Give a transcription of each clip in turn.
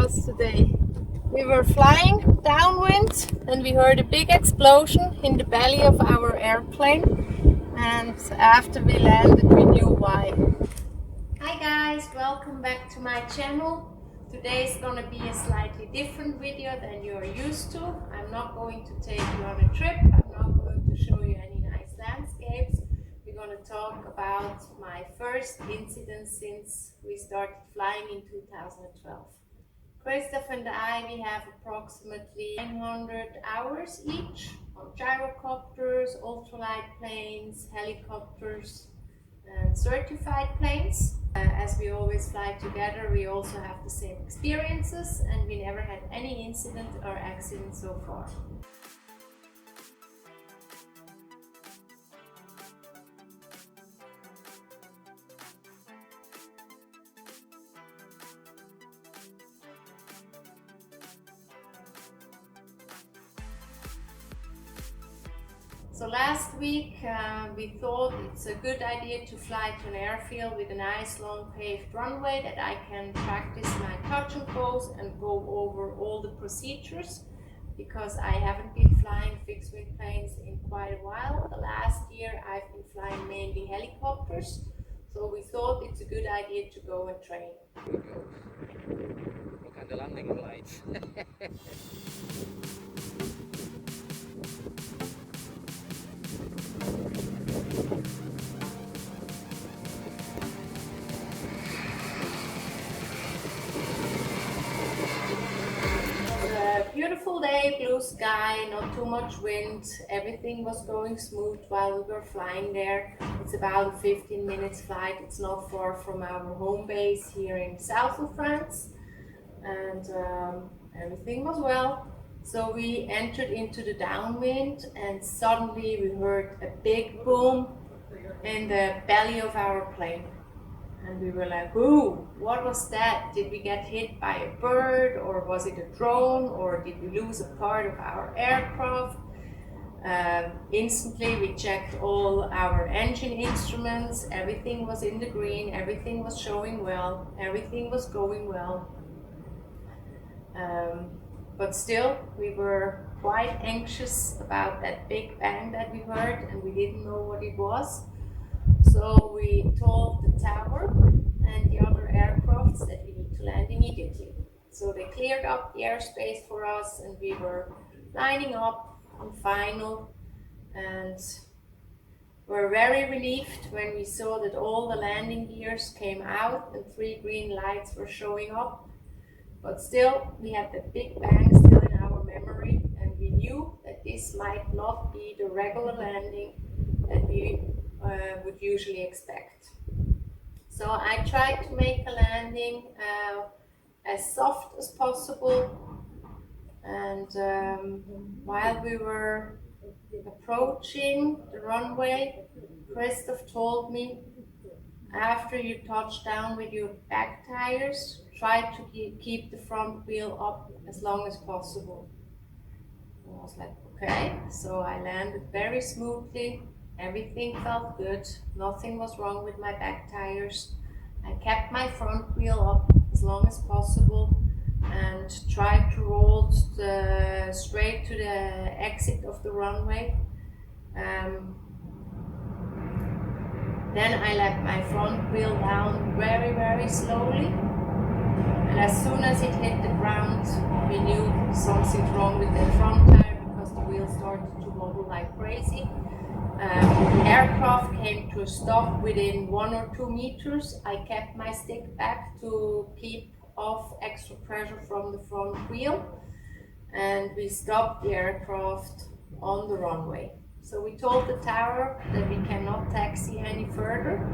was today. We were flying downwind and we heard a big explosion in the belly of our airplane, and after we landed we knew why. Hi guys, welcome back to my channel. Today is gonna be a slightly different video than you are used to. I'm not going to take you on a trip. I'm not going to show you any nice landscapes. We're going to talk about my first incident since we started flying in 2012. Christoph and I, we have approximately 900 hours each on gyrocopters, ultralight planes, helicopters and certified planes. As we always fly together, we also have the same experiences and we never had any incident or accident so far. So last week we thought it's a good idea to fly to an airfield with a nice long paved runway that I can practice my touch and goes and go over all the procedures, because I haven't been flying fixed wing planes in quite a while. The last year I've been flying mainly helicopters, so we thought it's a good idea to go and train. Look at the landing lights. Beautiful day, blue sky, not too much wind, everything was going smooth while we were flying there. It's about a 15 minutes flight, it's not far from our home base here in south of France, and everything was well. So we entered into the downwind and suddenly we heard a big boom in the belly of our plane. And we were like, ooh, what was that? Did we get hit by a bird, or was it a drone, or did we lose a part of our aircraft? Instantly we checked all our engine instruments, everything was in the green, everything was showing well, everything was going well. But still, we were quite anxious about that big bang that we heard, and we didn't know what it was. So we told the tower and the other aircrafts that we need to land immediately. So they cleared up the airspace for us and we were lining up on final, and were very relieved when we saw that all the landing gears came out and 3 green lights were showing up. But still, we had the big bang still in our memory, and we knew that this might not be the regular landing that we would usually expect. So I tried to make a landing as soft as possible, and while we were approaching the runway, Christoph told me, after you touch down with your back tires, try to keep the front wheel up as long as possible. And I was like, okay. So I landed very smoothly. Everything felt good, nothing was wrong with my back tires. I kept my front wheel up as long as possible and tried to roll straight to the exit of the runway. Then I let my front wheel down very, very slowly. And as soon as it hit the ground, we knew something's wrong with the front tire, because the wheel started to wobble like crazy. The aircraft came to a stop within 1 or 2 meters. I kept my stick back to keep off extra pressure from the front wheel, and we stopped the aircraft on the runway. So we told the tower that we cannot taxi any further,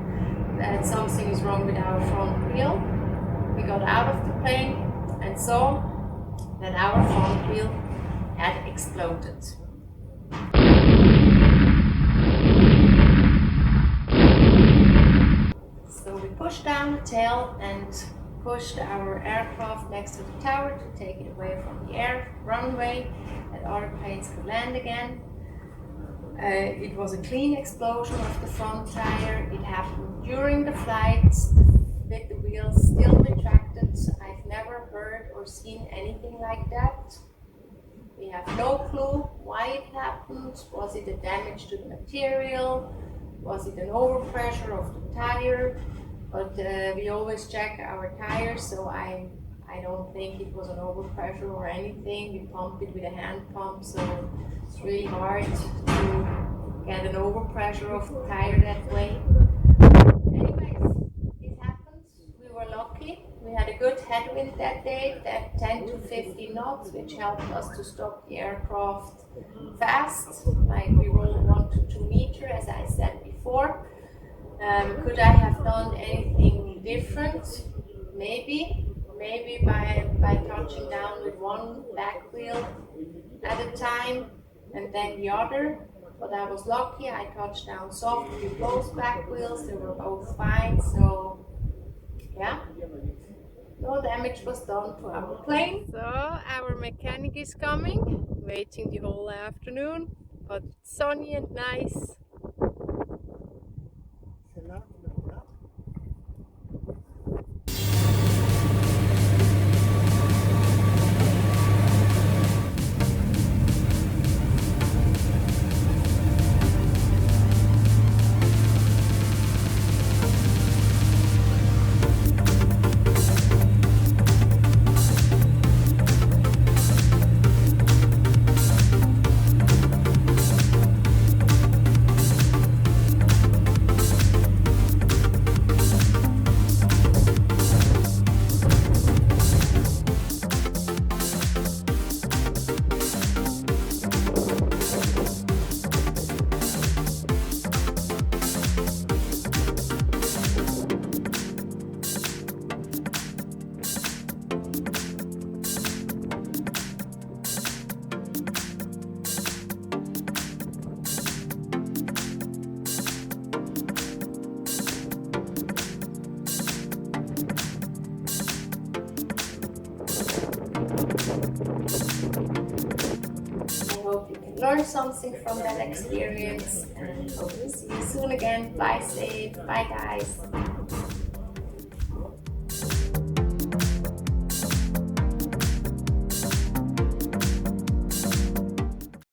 that something is wrong with our front wheel. We got out of the plane and saw that our front wheel had exploded. So we pushed down the tail and pushed our aircraft next to the tower to take it away from the runway, that other planes could land again. It was a clean explosion of the front tire. It happened during the flight with the wheels still retracted. I've never heard or seen anything like that. We have no clue why it happened. Was it a damage to the material? Was it an overpressure of the tire? But we always check our tires, so I don't think it was an overpressure or anything. We pump it with a hand pump, so it's really hard to get an overpressure of the tire that way. Anyways, it happened. We were lucky. We had a good headwind that day, that 10 to 15 knots, which helped us to stop the aircraft fast. Like we rolled 1 to 2 meters, as I said before. Could I have done anything different? Maybe by touching down with one back wheel at a time and then the other. But I was lucky, I touched down soft with both back wheels, they were both fine, so yeah, no damage was done to our plane. So our mechanic is coming, waiting the whole afternoon, but it's sunny and nice. Hope you can learn something from that experience, and hope to see you soon again. Bye safe. Bye guys.